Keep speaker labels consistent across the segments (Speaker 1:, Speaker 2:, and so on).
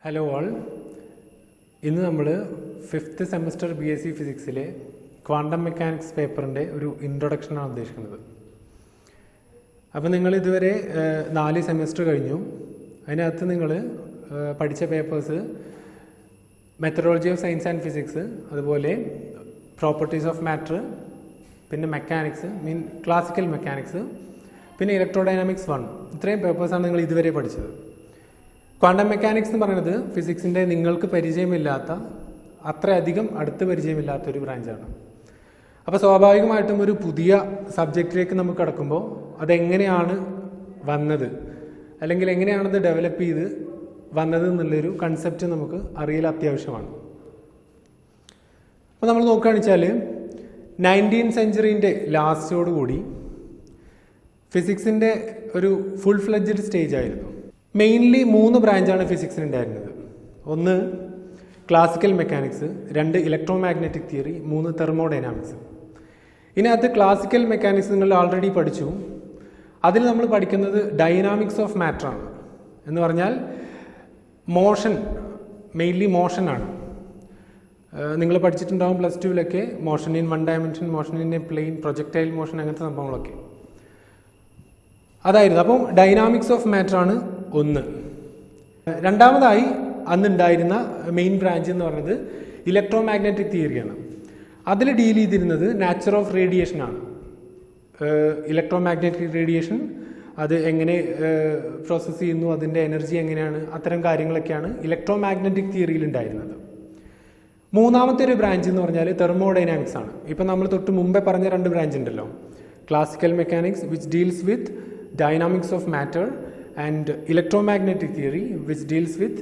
Speaker 1: Hello all, ഇന്ന് നമ്മൾ 5th semester BSc ഫിസിക്സിലെ ക്വാണ്ടം മെക്കാനിക്സ് പേപ്പറിൻ്റെ ഒരു ഇൻട്രൊഡക്ഷനാണ് ഉദ്ദേശിക്കുന്നത്. അപ്പോൾ നിങ്ങൾ ഇതുവരെ 4 സെമസ്റ്റർ കഴിഞ്ഞു. അതിനകത്ത് നിങ്ങൾ പഠിച്ച papers methodology of science and physics, അതുപോലെ പ്രോപ്പർട്ടീസ് ഓഫ് മാറ്റർ, പിന്നെ മെക്കാനിക്സ് ക്ലാസിക്കൽ മെക്കാനിക്സ്, പിന്നെ ഇലക്ട്രോഡൈനാമിക്സ് 1. ഇത്രയും പേപ്പേഴ്സാണ് നിങ്ങൾ ഇതുവരെ പഠിച്ചത്. ക്വാണ്ടം മെക്കാനിക്സ് എന്ന് പറയുന്നത് ഫിസിക്സിൻ്റെ നിങ്ങൾക്ക് പരിചയമില്ലാത്ത, അത്രയധികം അടുത്ത് പരിചയമില്ലാത്തൊരു ബ്രാഞ്ചാണ്. അപ്പോൾ സ്വാഭാവികമായിട്ടും ഒരു പുതിയ സബ്ജക്റ്റിലേക്ക് നമുക്ക് കടക്കുമ്പോൾ അതെങ്ങനെയാണ് വന്നത്, അല്ലെങ്കിൽ എങ്ങനെയാണത് ഡെവലപ്പ് ചെയ്ത് വന്നത് എന്നുള്ളൊരു കൺസെപ്റ്റ് നമുക്ക് അറിയൽ അത്യാവശ്യമാണ്. അപ്പോൾ നമ്മൾ നോക്കുകയാണെന്ന് വെച്ചാൽ 19th സെഞ്ച്വറീൻ്റെ ലാസ്റ്റോടുകൂടി ഫിസിക്സിൻ്റെ ഒരു ഫുൾ ഫ്ലെഡ്ജഡ് സ്റ്റേജ് ആയിരുന്നു. മെയിൻലി 3 ബ്രാഞ്ചാണ് ഫിസിക്സിന് ഉണ്ടായിരുന്നത്. 1 classical mechanics, 2 electro magnetic theory, 3 thermodynamics. ഇതിനകത്ത് ക്ലാസിക്കൽ മെക്കാനിക്സ് നിങ്ങൾ ഓൾറെഡി പഠിച്ചു. അതിൽ നമ്മൾ പഠിക്കുന്നത് ഡൈനാമിക്സ് ഓഫ് മാറ്റർ ആണ്. എന്ന് പറഞ്ഞാൽ മോഷൻ, മെയിൻലി മോഷനാണ്. നിങ്ങൾ പഠിച്ചിട്ടുണ്ടാകും +2 motion in 1 dimension, motion in a plane, projectile motion, അങ്ങനത്തെ സംഭവങ്ങളൊക്കെ അതായിരുന്നു. അപ്പം ഡൈനാമിക്സ് ഓഫ് മാറ്റർ ആണ് 1. രണ്ടാമതായി അന്നുണ്ടായിരുന്ന മെയിൻ ബ്രാഞ്ച് എന്ന് പറയുന്നത് ഇലക്ട്രോ മാഗ്നറ്റിക് തിയറിയാണ്. അതിൽ ഡീൽ ചെയ്തിരുന്നത് നാച്ചർ ഓഫ് റേഡിയേഷനാണ്. ഇലക്ട്രോ മാഗ്നറ്റിക് റേഡിയേഷൻ അത് എങ്ങനെ പ്രോസസ്സ് ചെയ്യുന്നു, അതിൻ്റെ എനർജി എങ്ങനെയാണ്, അത്തരം കാര്യങ്ങളൊക്കെയാണ് ഇലക്ട്രോ മാഗ്നറ്റിക് തിയറിയിൽ ഉണ്ടായിരുന്നത്. മൂന്നാമത്തെ ഒരു ബ്രാഞ്ച് എന്ന് പറഞ്ഞാൽ തെർമോഡൈനാമിക്സ് ആണ്. ഇപ്പം നമ്മൾ തൊട്ട് മുമ്പേ പറഞ്ഞ 2 ബ്രാഞ്ച് ഉണ്ടല്ലോ, classical mechanics which deals with dynamics of matter and electromagnetic theory which deals with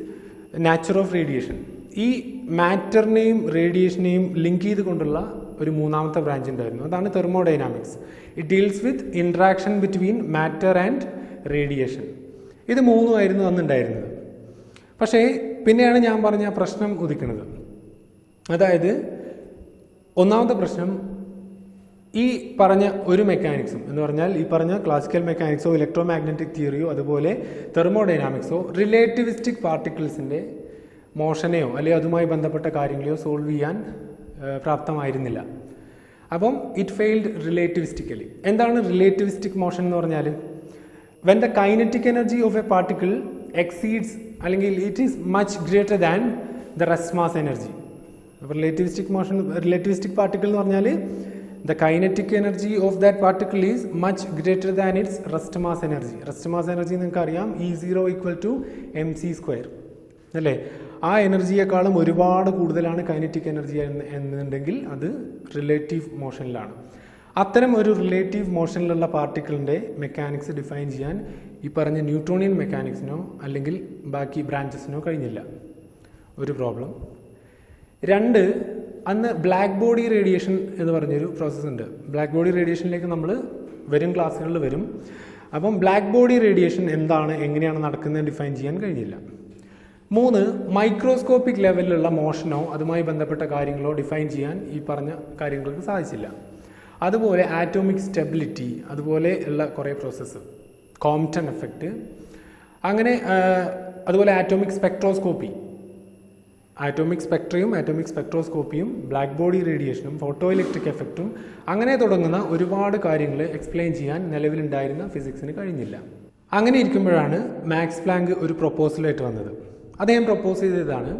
Speaker 1: nature of radiation. ഈ മാറ്ററിനെയും റേഡിയേഷനെയും ലിങ്ക് ചെയ്തുകൊണ്ടുള്ള ഒരു മൂന്നാമത്തെ ബ്രാഞ്ച് ഉണ്ടായിരുന്നു. അതാണ് thermodynamics. It deals with interaction between matter and radiation. ഇത് 3 ആയിരുന്നു അന്നുണ്ടായിരുന്നത്. പക്ഷേ പിന്നെയാണ് ഞാൻ പറഞ്ഞ പ്രശ്നം ഉദിക്കുന്നത്. അതായത് ഒന്നാമത്തെ പ്രശ്നം, ഈ പറഞ്ഞ ഒരു മെക്കാനിക്സും എന്ന് പറഞ്ഞാൽ ഈ പറഞ്ഞ ക്ലാസിക്കൽ മെക്കാനിക്സോ ഇലക്ട്രോ മാഗ്നറ്റിക് തിയറിയോ അതുപോലെ തെർമോഡൈനാമിക്സോ റിലേറ്റിവിസ്റ്റിക് പാർട്ടിക്കിൾസിൻ്റെ മോഷനെയോ അല്ലെങ്കിൽ അതുമായി ബന്ധപ്പെട്ട കാര്യങ്ങളെയോ സോൾവ് ചെയ്യാൻ പ്രാപ്തമായിരുന്നില്ല. അപ്പം ഇറ്റ് ഫെയിൽഡ് റിലേറ്റിവിസ്റ്റിക്കലി. എന്താണ് റിലേറ്റിവിസ്റ്റിക് മോഷൻ എന്ന് പറഞ്ഞാൽ? When the kinetic energy of a particle exceeds അല്ലെങ്കിൽ it is much greater than the rest mass energy. Relativistic motion, relativistic particle എന്ന് പറഞ്ഞാൽ the kinetic energy of that particle is much greater than its rest mass energy. Rest mass energy നിങ്ങൾക്ക് അറിയാം, E0 = mc², അല്ലേ? ആ എനർജിയെക്കാളും ഒരുപാട് കൂടുതലാണ് kinetic energy എന്നുണ്ടെങ്കിൽ അത് റിലേറ്റീവ് മോഷനിലാണ്. അത്തരം ഒരു റിലേറ്റീവ് മോഷനിലുള്ള പാർട്ടിക്കിളിൻ്റെ മെക്കാനിക്സ് ഡിഫൈൻ ചെയ്യാൻ ഈ പറഞ്ഞ ന്യൂട്ടോണിയൻ മെക്കാനിക്സിനോ അല്ലെങ്കിൽ ബാക്കി ബ്രാഞ്ചസിനോ കഴിഞ്ഞില്ല. ഒരു പ്രോബ്ലം. 2, അന്ന് ബ്ലാക്ക് ബോഡി റേഡിയേഷൻ എന്ന് പറഞ്ഞൊരു പ്രോസസ്സ് ഉണ്ട്. ബ്ലാക്ക് ബോഡി റേഡിയേഷനിലേക്ക് നമ്മൾ വരും ക്ലാസ്സുകളിൽ വരും. അപ്പം ബ്ലാക്ക് ബോഡി റേഡിയേഷൻ എന്താണ്, എങ്ങനെയാണ് നടക്കുന്നത് ഡിഫൈൻ ചെയ്യാൻ കഴിഞ്ഞില്ല. 3, മൈക്രോസ്കോപ്പിക് ലെവലിലുള്ള മോഷനോ അതുമായി ബന്ധപ്പെട്ട കാര്യങ്ങളോ ഡിഫൈൻ ചെയ്യാൻ ഈ പറഞ്ഞ കാര്യങ്ങൾക്ക് സാധിച്ചില്ല. അതുപോലെ ആറ്റോമിക് സ്റ്റെബിലിറ്റി, അതുപോലെ ഉള്ള കുറേ പ്രോസസ്സ്, കോംപ്റ്റൺ എഫക്റ്റ്, അങ്ങനെ അതുപോലെ ആറ്റോമിക് സ്പെക്ട്രോസ്കോപ്പി, ആറ്റോമിക് സ്പെക്ട്രയും ആറ്റോമിക് സ്പെക്ട്രോസ്കോപ്പിയും ബ്ലാക്ക് ബോഡി റേഡിയേഷനും ഫോട്ടോ ഇലക്ട്രിക് എഫക്റ്റും അങ്ങനെ തുടങ്ങുന്ന ഒരുപാട് കാര്യങ്ങൾ എക്സ്പ്ലെയിൻ ചെയ്യാൻ നിലവിലുണ്ടായിരുന്ന ഫിസിക്സിന് കഴിഞ്ഞില്ല. അങ്ങനെ ഇരിക്കുമ്പോഴാണ് മാക്സ് പ്ലാങ്ക് ഒരു പ്രൊപ്പോസലായിട്ട് വന്നത്. അദ്ദേഹം പ്രൊപ്പോസ് ചെയ്തതാണ്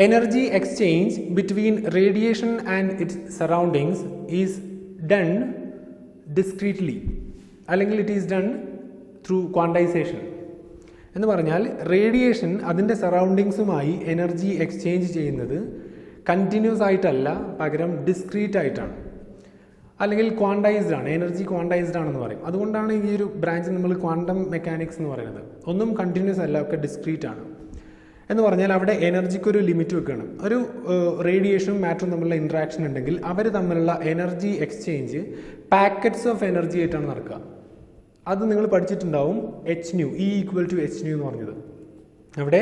Speaker 1: energy exchange between radiation and its surroundings is done discretely, അല്ലെങ്കിൽ it is done through quantisation. എന്ന് പറഞ്ഞാൽ റേഡിയേഷൻ അതിൻ്റെ സറൗണ്ടിങ്സുമായി എനർജി എക്സ്ചേഞ്ച് ചെയ്യുന്നത് കണ്ടിന്യൂസ് ആയിട്ടല്ല, പകരം ഡിസ്ക്രീറ്റ് ആയിട്ടാണ്, അല്ലെങ്കിൽ ക്വാണ്ടൈസ്ഡ് ആണ്. എനർജി ക്വാണ്ടൈസ്ഡ് ആണെന്ന് പറയും. അതുകൊണ്ടാണ് ഈ ഒരു ബ്രാഞ്ച് നമ്മൾ ക്വാണ്ടം മെക്കാനിക്സ് എന്ന് പറയുന്നത്. ഒന്നും കണ്ടിന്യൂസ് അല്ല, ഒക്കെ ഡിസ്ക്രീറ്റ് ആണ്. എന്ന് പറഞ്ഞാൽ അവിടെ എനർജിക്കൊരു ലിമിറ്റ് വെക്കണം. ഒരു റേഡിയേഷനും മാറ്ററും തമ്മിലുള്ള ഇൻട്രാക്ഷൻ ഉണ്ടെങ്കിൽ അവർ തമ്മിലുള്ള energy exchange packets of energy ആയിട്ടാണ് നടക്കുക. അത് നിങ്ങൾ പഠിച്ചിട്ടുണ്ടാവും, hν, E = hν എന്ന് പറഞ്ഞത്. അവിടെ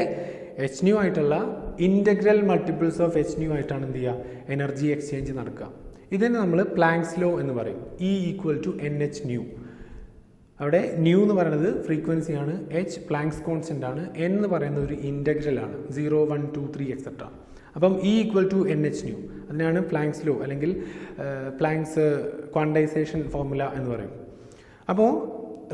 Speaker 1: hν ആയിട്ടുള്ള ഇൻ്റഗ്രൽ മൾട്ടിപ്പിൾസ് ഓഫ് hν ആയിട്ടാണ് എന്ത് ചെയ്യുക, എനർജി എക്സ്ചേഞ്ച് നടക്കുക. ഇതിന് നമ്മൾ പ്ലാങ്ക്സ് ലോ എന്ന് പറയും. E = nhν. അവിടെ ന്യൂ എന്ന് പറയുന്നത് ഫ്രീക്വൻസിയാണ്, എച്ച് പ്ലാങ്ക്സ് കോൺസ്റ്റൻ്റ് ആണ്, എൻ എന്ന് പറയുന്നത് ഒരു ഇൻ്റഗ്രലാണ് 0, 1, 2, 3 എക്സെട്ര. അപ്പം E = NH ന്യൂ, അതിനാണ് പ്ലാങ്ക്സ് ലോ അല്ലെങ്കിൽ പ്ലാങ്ക്സ് ക്വാണ്ടൈസേഷൻ ഫോർമുല എന്ന് പറയും. അപ്പോൾ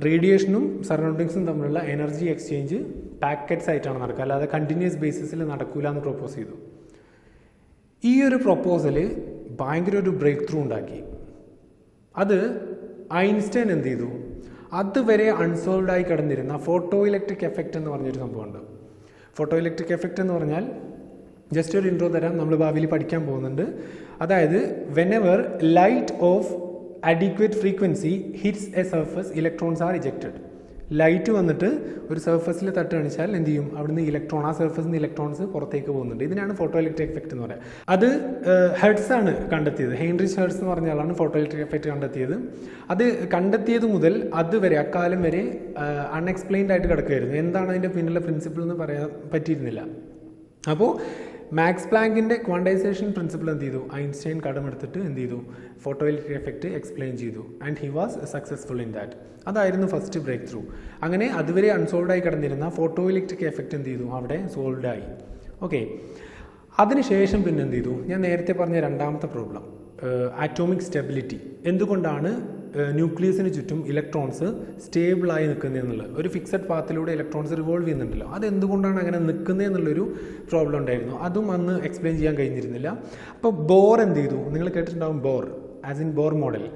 Speaker 1: റേഡിയേഷനും സറൗണ്ടിങ്സും തമ്മിലുള്ള എനർജി എക്സ്ചേഞ്ച് പാക്കറ്റ്സ് ആയിട്ടാണ് നടക്കുക, അല്ലാതെ കണ്ടിന്യൂസ് ബേസിസിൽ നടക്കൂല എന്ന് പ്രൊപ്പോസ് ചെയ്തു. ഈ ഒരു പ്രൊപ്പോസൽ ഭയങ്കര ഒരു ബ്രേക്ക് ത്രൂ ഉണ്ടാക്കി. അത് ഐൻസ്റ്റൈൻ എന്ത് ചെയ്തു, അതുവരെ അൺസോൾവ് ആയി കിടന്നിരുന്ന ഫോട്ടോ ഇലക്ട്രിക് എഫക്റ്റ് എന്ന് പറഞ്ഞൊരു സംഭവമുണ്ട്. ഫോട്ടോ ഇലക്ട്രിക് എഫക്റ്റ് എന്ന് പറഞ്ഞാൽ ജസ്റ്റ് ഒരു ഇൻട്രോ തരാം, നമ്മൾ ഭാവിയിൽ പഠിക്കാൻ പോകുന്നുണ്ട്. അതായത് whenever light of adequate frequency hits A surface electrons are ejected. Light വന്നിട്ട് ഒരു സർഫസിൽ തട്ട് കാണിച്ചാൽ എന്ത് ചെയ്യും, അവിടുന്ന് ഇലക്ട്രോൺ, ആ സർഫസിൽ നിന്ന് ഇലക്ട്രോൺസ് പുറത്തേക്ക് പോകുന്നുണ്ട്. ഇതിനാണ് ഫോട്ടോ ഇലക്ട്രിക് എഫക്റ്റ് എന്ന് പറയുക. അത് ഹെർട്സ് ആണ് കണ്ടെത്തിയത്. ഹെൻറിച്ച് ഹെർട്സ് എന്ന് പറഞ്ഞ ആളാണ് ഫോട്ടോ ഇലക്ട്രിക് എഫക്റ്റ് കണ്ടെത്തിയത്. അത് കണ്ടെത്തിയത് മുതൽ അതുവരെ അക്കാലം വരെ അൺഎക്സ്പ്ലെയിൻഡ് ആയിട്ട് കിടക്കുകയായിരുന്നു. എന്താണ് അതിൻ്റെ പിന്നിലെ പ്രിൻസിപ്പിൾ എന്ന് പറയാൻ പറ്റിയിരുന്നില്ല. അപ്പോൾ മാക്സ് പ്ലാങ്കിൻ്റെ ക്വാണ്ടൈസേഷൻ പ്രിൻസിപ്പിൾ എന്ത് ചെയ്തു, ഐൻസ്റ്റൈൻ കടമെടുത്തിട്ട് എന്ത് ചെയ്തു, ഫോട്ടോ ഇലക്ട്രിക് എഫക്റ്റ് എക്സ്പ്ലെയിൻ ചെയ്തു. And he was successful in that. അതായിരുന്നു ഫസ്റ്റ് ബ്രേക്ക് ത്രൂ. അങ്ങനെ അതുവരെ അൺസോൾവ് ആയി കിടന്നിരുന്ന ഫോട്ടോ ഇലക്ട്രിക് എഫക്റ്റ് എന്ത് ചെയ്തു, അവിടെ സോൾവ് ആയി. ഓക്കെ, അതിനുശേഷം പിന്നെ എന്ത് ചെയ്തു, ഞാൻ നേരത്തെ പറഞ്ഞ രണ്ടാമത്തെ പ്രോബ്ലം, ആറ്റോമിക് സ്റ്റെബിലിറ്റി. എന്തുകൊണ്ടാണ് ന്യൂക്ലിയസിന് ചുറ്റും ഇലക്ട്രോൺസ് സ്റ്റേബിളായി നിൽക്കുന്നതെന്നുള്ളത്, ഒരു ഫിക്സഡ് പാത്തിലൂടെ ഇലക്ട്രോൺസ് റിവോൾവ് ചെയ്യുന്നുണ്ടല്ലോ, അതെന്തുകൊണ്ടാണ് അങ്ങനെ നിൽക്കുന്നതെന്നുള്ളൊരു പ്രോബ്ലം ഉണ്ടായിരുന്നു. അതും അന്ന് എക്സ്പ്ലെയിൻ ചെയ്യാൻ കഴിഞ്ഞിരുന്നില്ല. അപ്പോൾ ബോർ എന്ത് ചെയ്തു, നിങ്ങൾ കേട്ടിട്ടുണ്ടാവും Bohr, as in Bohr model.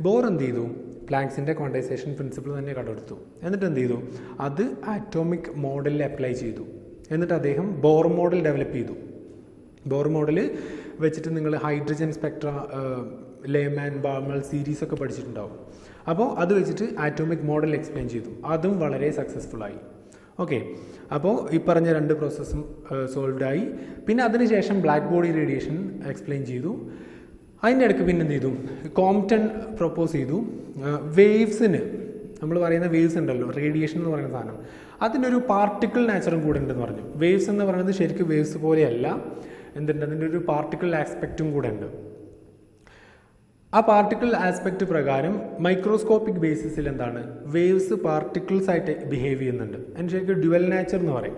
Speaker 1: Bohr എന്ത് ചെയ്തു, പ്ലാങ്ക്സിൻ്റെ ക്വാണ്ടൈസേഷൻ പ്രിൻസിപ്പിൾ തന്നെ കണ്ടെടുത്തു. എന്നിട്ട് എന്ത് ചെയ്തു, അത് ആറ്റോമിക് മോഡലിൽ അപ്ലൈ ചെയ്തു. എന്നിട്ട് അദ്ദേഹം ബോർ മോഡൽ ഡെവലപ്പ് ചെയ്തു. ബോർ മോഡൽ വെച്ചിട്ട് നിങ്ങൾ ഹൈഡ്രജൻ സ്പെക്ട്ര, ലേമാൻ, ബാർമൽ സീരീസ് ഒക്കെ പഠിച്ചിട്ടുണ്ടാവും. അപ്പോൾ അത് വെച്ചിട്ട് ആറ്റോമിക് മോഡൽ എക്സ്പ്ലെയിൻ ചെയ്തു. അതും വളരെ സക്സസ്ഫുള്ളായി. ഓക്കെ, അപ്പോൾ ഈ പറഞ്ഞ രണ്ട് പ്രോസസ്സും സോൾവ്ഡ് ആയി. പിന്നെ അതിനുശേഷം ബ്ലാക്ക് ബോഡി റേഡിയേഷൻ എക്സ്പ്ലെയിൻ ചെയ്തു. അതിൻ്റെ ഇടയ്ക്ക് പിന്നെ എന്ത് ചെയ്തു, കോംപ്റ്റൺ പ്രൊപ്പോസ് ചെയ്തു. വേവ്സിന്, നമ്മൾ പറയുന്ന വേവ്സ് ഉണ്ടല്ലോ, റേഡിയേഷൻ എന്ന് പറയുന്ന സാധനം, അതിനൊരു പാർട്ടിക്കിൾ നാച്ചറും കൂടെ ഉണ്ടെന്ന് പറഞ്ഞു. വേവ്സ് എന്ന് പറയുന്നത് ശരിക്കും വേവ്സ് പോലെയല്ല, എന്തുണ്ട്, അതിൻ്റെ ഒരു പാർട്ടിക്കിൾ ആസ്പെക്റ്റും കൂടെ ഉണ്ട്. ആ പാർട്ടിക്കിൾ ആസ്പെക്റ്റ് പ്രകാരം മൈക്രോസ്കോപ്പിക് ബേസിസിൽ എന്താണ്, വേവ്സ് പാർട്ടിക്കിൾസ് ആയിട്ട് ബിഹേവ് ചെയ്യുന്നുണ്ട്. അതിന് ശരിക്കും ഡ്യുവൽ നാച്ചർ എന്ന് പറയും.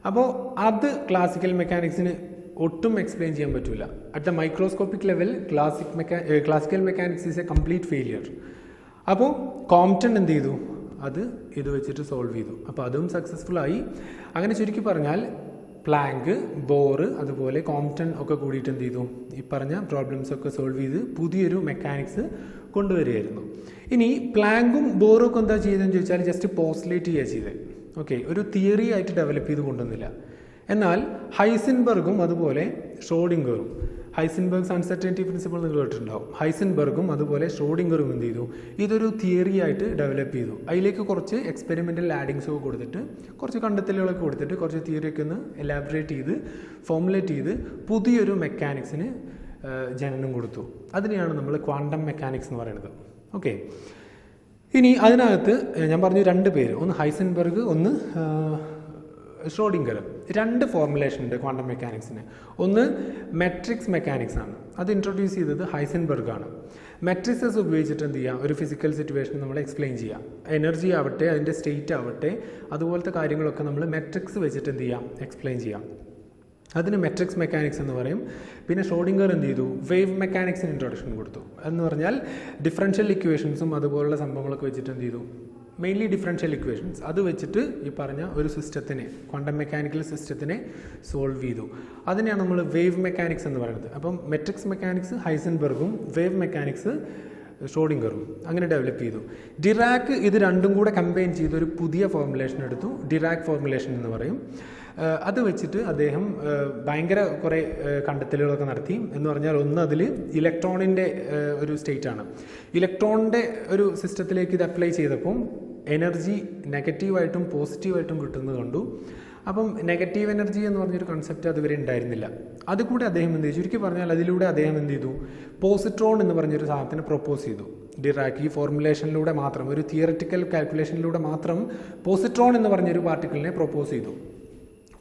Speaker 1: അപ്പോൾ അത് ക്ലാസിക്കൽ മെക്കാനിക്സിന് ഒട്ടും എക്സ്പ്ലെയിൻ ചെയ്യാൻ പറ്റില്ല. At the microscopic level classical mechanics is A complete failure. അപ്പോൾ കോംപ്റ്റൺ എന്ത് ചെയ്തു, അത് ഇത് വെച്ചിട്ട് സോൾവ് ചെയ്തു. അപ്പോൾ അതും സക്സസ്ഫുൾ ആയി. അങ്ങനെ ചുരുക്കി പറഞ്ഞാൽ പ്ലാങ്ക്, ബോർ, അതുപോലെ കോംപ്റ്റൺ ഒക്കെ കൂടിയിട്ട് എന്ത് ചെയ്തു, ഈ പറഞ്ഞ പ്രോബ്ലംസ് ഒക്കെ സോൾവ് ചെയ്ത് പുതിയൊരു മെക്കാനിക്സ് കൊണ്ടുവരികയായിരുന്നു. ഇനി പ്ലാങ്കും ബോറും ഒക്കെ എന്താ ചെയ്തതെന്ന് ചോദിച്ചാൽ ജസ്റ്റ് പോസ്റ്റുലേറ്റ് ചെയ്യുക ചെയ്തത്. ഓക്കെ, ഒരു തിയറി ആയിട്ട് ഡെവലപ്പ് ചെയ്ത് കൊണ്ടുവന്നില്ല. എന്നാൽ ഹൈസൻബർഗും അതുപോലെ ഷ്രോഡിംഗറും, ഹൈസൻബർഗ്സ് അൺസർട്ടനിറ്റി പ്രിൻസിപ്പിൾ നിങ്ങൾ കേട്ടിട്ടുണ്ടാവും. ഹൈസൻബർഗും അതുപോലെ ഷ്രോഡിംഗറും എന്ത് ചെയ്തു, ഇതൊരു തിയറി ആയിട്ട് ഡെവലപ്പ് ചെയ്തു. അതിലേക്ക് കുറച്ച് എക്സ്പെരിമെൻ്റൽ ആഡിങ്സ് ഒക്കെ കൊടുത്തിട്ട്, കുറച്ച് കണ്ടെത്തലുകളൊക്കെ കൊടുത്തിട്ട്, കുറച്ച് തിയറിയൊക്കെ ഒന്ന് എലാബറേറ്റ് ചെയ്ത് ഫോർമുലേറ്റ് ചെയ്ത് പുതിയൊരു മെക്കാനിക്സിന് ജനനം കൊടുത്തു. അതിനെയാണ് നമ്മൾ ക്വാണ്ടം മെക്കാനിക്സ് എന്ന് പറയുന്നത്. ഓക്കെ, ഇനി അതിനകത്ത് ഞാൻ പറഞ്ഞു രണ്ട് പേര്, ഒന്ന് ഹൈസൻബർഗ്, ഒന്ന് ഷ്രോഡിംഗർ. രണ്ട് ഫോർമുലേഷൻ ഉണ്ട് ക്വാണ്ടം മെക്കാനിക്സിന്. ഒന്ന് മെട്രിക്സ് മെക്കാനിക്സ് ആണ്. അത് ഇൻട്രൊഡ്യൂസ് ചെയ്തത് ഹൈസൻബർഗ് ആണ്. മെട്രിക്സസ് ഉപയോഗിച്ചിട്ട് എന്ത് ചെയ്യുക, ഒരു ഫിസിക്കൽ സിറ്റുവേഷൻ നമ്മൾ എക്സ്പ്ലെയിൻ ചെയ്യുക. എനർജി ആവട്ടെ, അതിൻ്റെ സ്റ്റേറ്റ് ആവട്ടെ, അതുപോലത്തെ കാര്യങ്ങളൊക്കെ നമ്മൾ മെട്രിക്സ് വെച്ചിട്ട് എന്ത് ചെയ്യാം, എക്സ്പ്ലെയിൻ ചെയ്യാം. അതിന് മെട്രിക്സ് മെക്കാനിക്സ് എന്ന് പറയും. പിന്നെ ഷ്രോഡിംഗർ എന്ത് ചെയ്തു, വേവ് മെക്കാനിക്സിന് ഇൻട്രൊഡക്ഷൻ കൊടുത്തു. എന്ന് പറഞ്ഞാൽ ഡിഫറൻഷ്യൽ ഇക്വേഷൻസും അതുപോലുള്ള സംഭവങ്ങളൊക്കെ വെച്ചിട്ട് എന്ത് ചെയ്തു, മെയിൻലി ഡിഫറൻഷ്യൽ ഇക്വേഷൻസ്, അത് വെച്ചിട്ട് ഈ പറഞ്ഞ ഒരു സിസ്റ്റത്തിനെ, ക്വാണ്ടം മെക്കാനിക്കൽ സിസ്റ്റത്തിനെ സോൾവ് ചെയ്തു. അതിനെയാണ് നമ്മൾ വേവ് മെക്കാനിക്സ് എന്ന് പറയുന്നത്. അപ്പം മെട്രിക്സ് മെക്കാനിക്സ് ഹൈസൻബർഗും വേവ് മെക്കാനിക്സ് ഷ്രോഡിംഗറും അങ്ങനെ ഡെവലപ്പ് ചെയ്തു. ഡിറാക്ക് ഇത് രണ്ടും കൂടെ കമ്പൈൻ ചെയ്ത് ഒരു പുതിയ ഫോർമുലേഷൻ എടുത്തു, ഡിറാക്ക് ഫോർമുലേഷൻ എന്ന് പറയും. അത് വെച്ചിട്ട് അദ്ദേഹം ഭയങ്കര കുറേ കണ്ടെത്തലുകളൊക്കെ നടത്തി. എന്ന് പറഞ്ഞാൽ ഒന്ന്, അതിൽ ഇലക്ട്രോണിൻ്റെ ഒരു സ്റ്റേറ്റാണ്. ഇലക്ട്രോണിൻ്റെ ഒരു സിസ്റ്റത്തിലേക്ക് ഇത് അപ്ലൈ ചെയ്തപ്പം എനർജി നെഗറ്റീവായിട്ടും പോസിറ്റീവായിട്ടും കിട്ടുന്നത് കണ്ടു. അപ്പം നെഗറ്റീവ് എനർജി എന്ന് പറഞ്ഞൊരു കൺസെപ്റ്റ് അതുവരെ ഉണ്ടായിരുന്നില്ല. അതുകൂടെ അദ്ദേഹം എന്ത് ചെയ്തു, ചുരുക്കി പറഞ്ഞാൽ അതിലൂടെ അദ്ദേഹം എന്ത് ചെയ്തു, പോസിട്രോൺ എന്ന് പറഞ്ഞൊരു സാധനത്തിന് പ്രൊപ്പോസ് ചെയ്തു. ഡിറാക്ക് ഈ ഫോർമുലേഷനിലൂടെ മാത്രം, ഒരു തിയററ്റിക്കൽ കാൽക്കുലേഷനിലൂടെ മാത്രം പോസിട്രോൺ എന്ന് പറഞ്ഞൊരു പാർട്ടിക്കിളിനെ പ്രൊപ്പോസ് ചെയ്തു.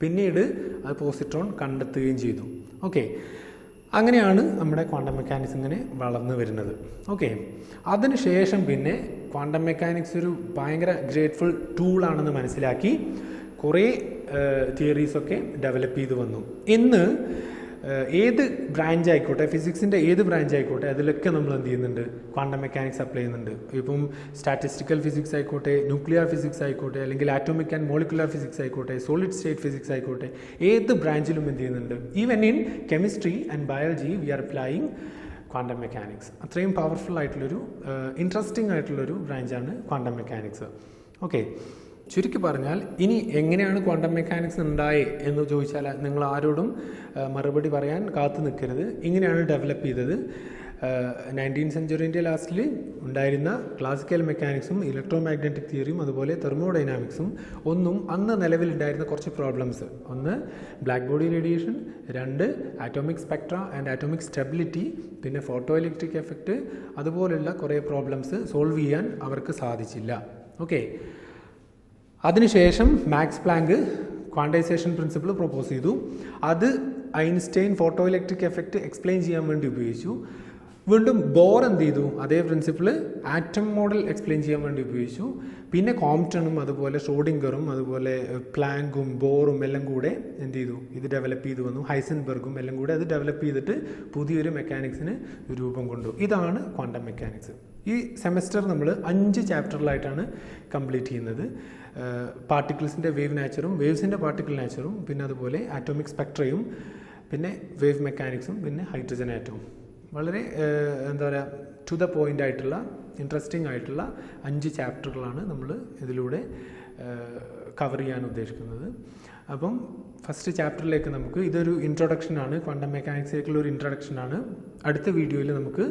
Speaker 1: പിന്നീട് അത് പോസിട്രോൺ കണ്ടെത്തുകയും ചെയ്തു. ഓക്കെ, അങ്ങനെയാണ് നമ്മുടെ ക്വാണ്ടം മെക്കാനിക്സ് ഇങ്ങനെ വളർന്നു വരുന്നത്. ഓക്കെ, അതിനുശേഷം പിന്നെ ക്വാണ്ടം മെക്കാനിക്സ് ഒരു ഭയങ്കര ഗ്രേറ്റ്ഫുൾ ടൂളാണെന്ന് മനസ്സിലാക്കി കുറേ തിയറീസൊക്കെ ഡെവലപ്പ് ചെയ്ത് വന്നു. ഇന്ന് ഏത് ബ്രാഞ്ച് ആയിക്കോട്ടെ, ഫിസിക്സിൻ്റെ ഏത് ബ്രാഞ്ച് ആയിക്കോട്ടെ, അതിലൊക്കെ നമ്മൾ എന്ത് ചെയ്യുന്നുണ്ട്, ക്വാണ്ടം മെക്കാനിക്സ് അപ്ലൈ ചെയ്യുന്നുണ്ട്. ഇപ്പം സ്റ്റാറ്റിസ്റ്റിക്കൽ ഫിസിക്സ് ആയിക്കോട്ടെ, ന്യൂക്ലിയർ ഫിസിക്സ് ആയിക്കോട്ടെ, അല്ലെങ്കിൽ ആറ്റോമിക് ആൻഡ് മോളിക്കുലർ ഫിസിക്സ് ആയിക്കോട്ടെ, സോളിഡ് സ്റ്റേറ്റ് ഫിസിക്സ് ആയിക്കോട്ടെ, ഏത് ബ്രാഞ്ചിലും എന്ത് ചെയ്യുന്നുണ്ട്. Even in chemistry and biology we are applying quantum mechanics. അത്രയും പവർഫുൾ ആയിട്ടുള്ളൊരു ഇൻട്രസ്റ്റിംഗ് ആയിട്ടുള്ളൊരു ബ്രാഞ്ചാണ് ക്വാണ്ടം മെക്കാനിക്സ്. ഓക്കെ, ചുരുക്കി പറഞ്ഞാൽ ഇനി എങ്ങനെയാണ് ക്വാണ്ടം മെക്കാനിക്സ് ഉണ്ടായേ എന്ന് ചോദിച്ചാൽ നിങ്ങൾ ആരോടും മറുപടി പറയാൻ കാത്തു നിൽക്കരുത്. ഇങ്ങനെയാണ് ഡെവലപ്പ് ചെയ്തത്. 19th സെഞ്ച്വറിൻ്റെ ലാസ്റ്റിൽ ഉണ്ടായിരുന്ന ക്ലാസിക്കൽ മെക്കാനിക്സും ഇലക്ട്രോ മാഗ്നറ്റിക് തിയറിയും അതുപോലെ തെർമോഡൈനാമിക്സും ഒന്നും അന്ന് നിലവിലുണ്ടായിരുന്ന കുറച്ച് പ്രോബ്ലംസ്, ഒന്ന് ബ്ലാക്ക് ബോഡി റേഡിയേഷൻ, രണ്ട് atomic spectra and atomic stability, പിന്നെ ഫോട്ടോ ഇലക്ട്രിക് എഫക്റ്റ്, അതുപോലുള്ള കുറേ പ്രോബ്ലംസ് സോൾവ് ചെയ്യാൻ അവർക്ക് സാധിച്ചില്ല. ഓക്കെ, അതിനുശേഷം Max Planck quantisation principle propose ചെയ്തു. അത് Einstein photoelectric effect explain ചെയ്യാൻ വേണ്ടി ഉപയോഗിച്ചു. വീണ്ടും ബോർ എന്ത് ചെയ്തു, അതേ പ്രിൻസിപ്പിൾ ആറ്റം മോഡൽ എക്സ്പ്ലെയിൻ ചെയ്യാൻ വേണ്ടി ഉപയോഗിച്ചു. പിന്നെ കോംപ്റ്റണും അതുപോലെ ഷ്രോഡിംഗറും അതുപോലെ പ്ലാങ്കും ബോറും എല്ലാം കൂടെ എന്ത് ചെയ്തു, ഇത് ഡെവലപ്പ് ചെയ്തു വന്നു. ഹൈസൻബർഗും എല്ലാം കൂടെ അത് ഡെവലപ്പ് ചെയ്തിട്ട് പുതിയൊരു മെക്കാനിക്സിന് രൂപം കൊണ്ടു. ഇതാണ് ക്വാണ്ടം മെക്കാനിക്സ്. ഈ സെമസ്റ്റർ നമ്മൾ 5 ചാപ്റ്ററിലായിട്ടാണ് കംപ്ലീറ്റ് ചെയ്യുന്നത്. പാർട്ടിക്കിൾസിൻ്റെ വേവ് നാച്ചറും വേവ്സിൻ്റെ പാർട്ടിക്കിൾ നാച്ചറും, പിന്നെ അതുപോലെ ആറ്റോമിക് സ്പെക്ട്രയും, പിന്നെ വേവ് മെക്കാനിക്സും, പിന്നെ ഹൈഡ്രജൻ ആറ്റവും. വളരെ എന്താ പറയുക, ടു ദ പോയിൻ്റ് ആയിട്ടുള്ള ഇൻട്രസ്റ്റിംഗ് ആയിട്ടുള്ള 5 ചാപ്റ്ററുകളാണ് നമ്മൾ ഇതിലൂടെ കവർ ചെയ്യാൻ ഉദ്ദേശിക്കുന്നത്. അപ്പം ഫസ്റ്റ് ചാപ്റ്ററിലേക്ക് നമുക്ക് ഇതൊരു ഇൻട്രൊഡക്ഷനാണ്, ക്വാണ്ടം മെക്കാനിക്സിലേക്കുള്ള ഒരു ഇൻട്രൊഡക്ഷനാണ്. അടുത്ത വീഡിയോയിൽ നമുക്ക്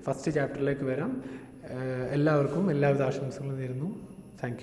Speaker 1: ഫസ്റ്റ് ചാപ്റ്ററിലേക്ക് വരാം. എല്ലാവർക്കും എല്ലാവിധ ആശംസകളും നേരുന്നു. Thank you.